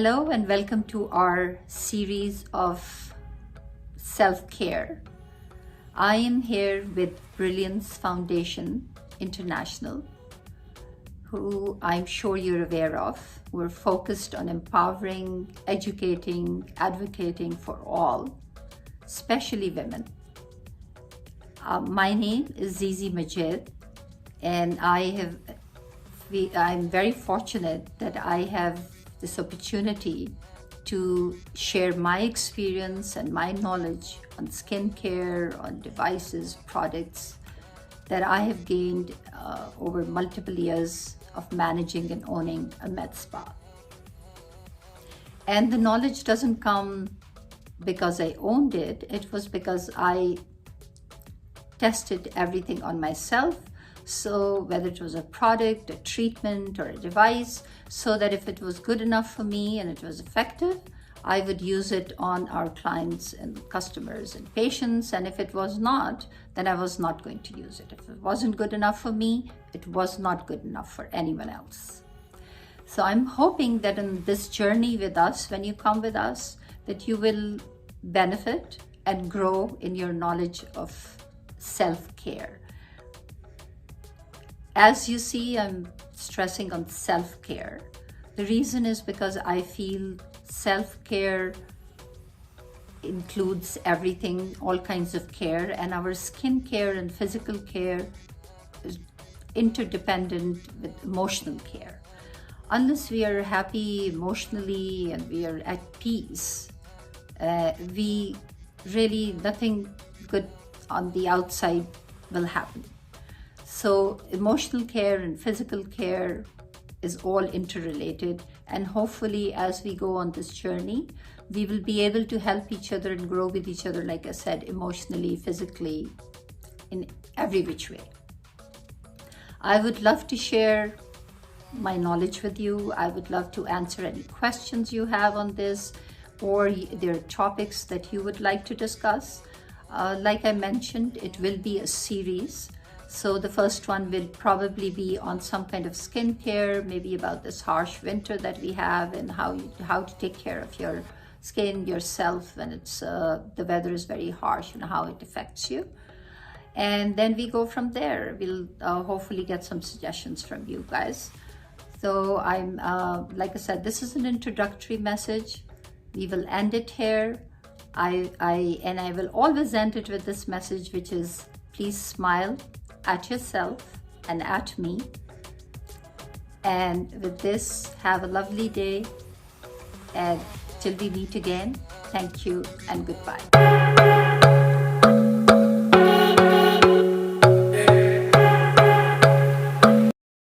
Hello and welcome to our series of self-care. I am here with Brilliance Foundation International, who I'm sure you're aware of. We're focused on empowering, educating, advocating for all, especially women. My name is ZiZi Majid, and I'm very fortunate that I have this opportunity to share my experience and my knowledge on skincare, on devices, products that I have gained over multiple years of managing and owning a med spa. And the knowledge doesn't come because I owned it, it was because I tested everything on myself. So whether it was a product, a treatment, or a device, so that if it was good enough for me and it was effective, I would use it on our clients and customers and patients. And if it was not, then I was not going to use it. If it wasn't good enough for me, it was not good enough for anyone else. So I'm hoping that in this journey with us, when you come with us, that you will benefit and grow in your knowledge of self-care. As you see, I'm stressing on self-care. The reason is because I feel self-care includes everything, all kinds of care, and our skin care and physical care is interdependent with emotional care. Unless we are happy emotionally and we are at peace, nothing good on the outside will happen. So emotional care and physical care is all interrelated, and hopefully as we go on this journey, we will be able to help each other and grow with each other, like I said, emotionally, physically, in every which way. I would love to share my knowledge with you. I would love to answer any questions you have on this, or there are topics that you would like to discuss. Like I mentioned, it will be a series. So the first one will probably be on some kind of skincare, maybe about this harsh winter that we have and how to take care of your skin, yourself, when the weather is very harsh and how it affects you. And then we go from there. We'll hopefully get some suggestions from you guys. So I'm, like I said, this is an introductory message. We will end it here. I will always end it with this message, which is, please smile at yourself and at me. And with this, have a lovely day, and till we meet again, thank you and goodbye.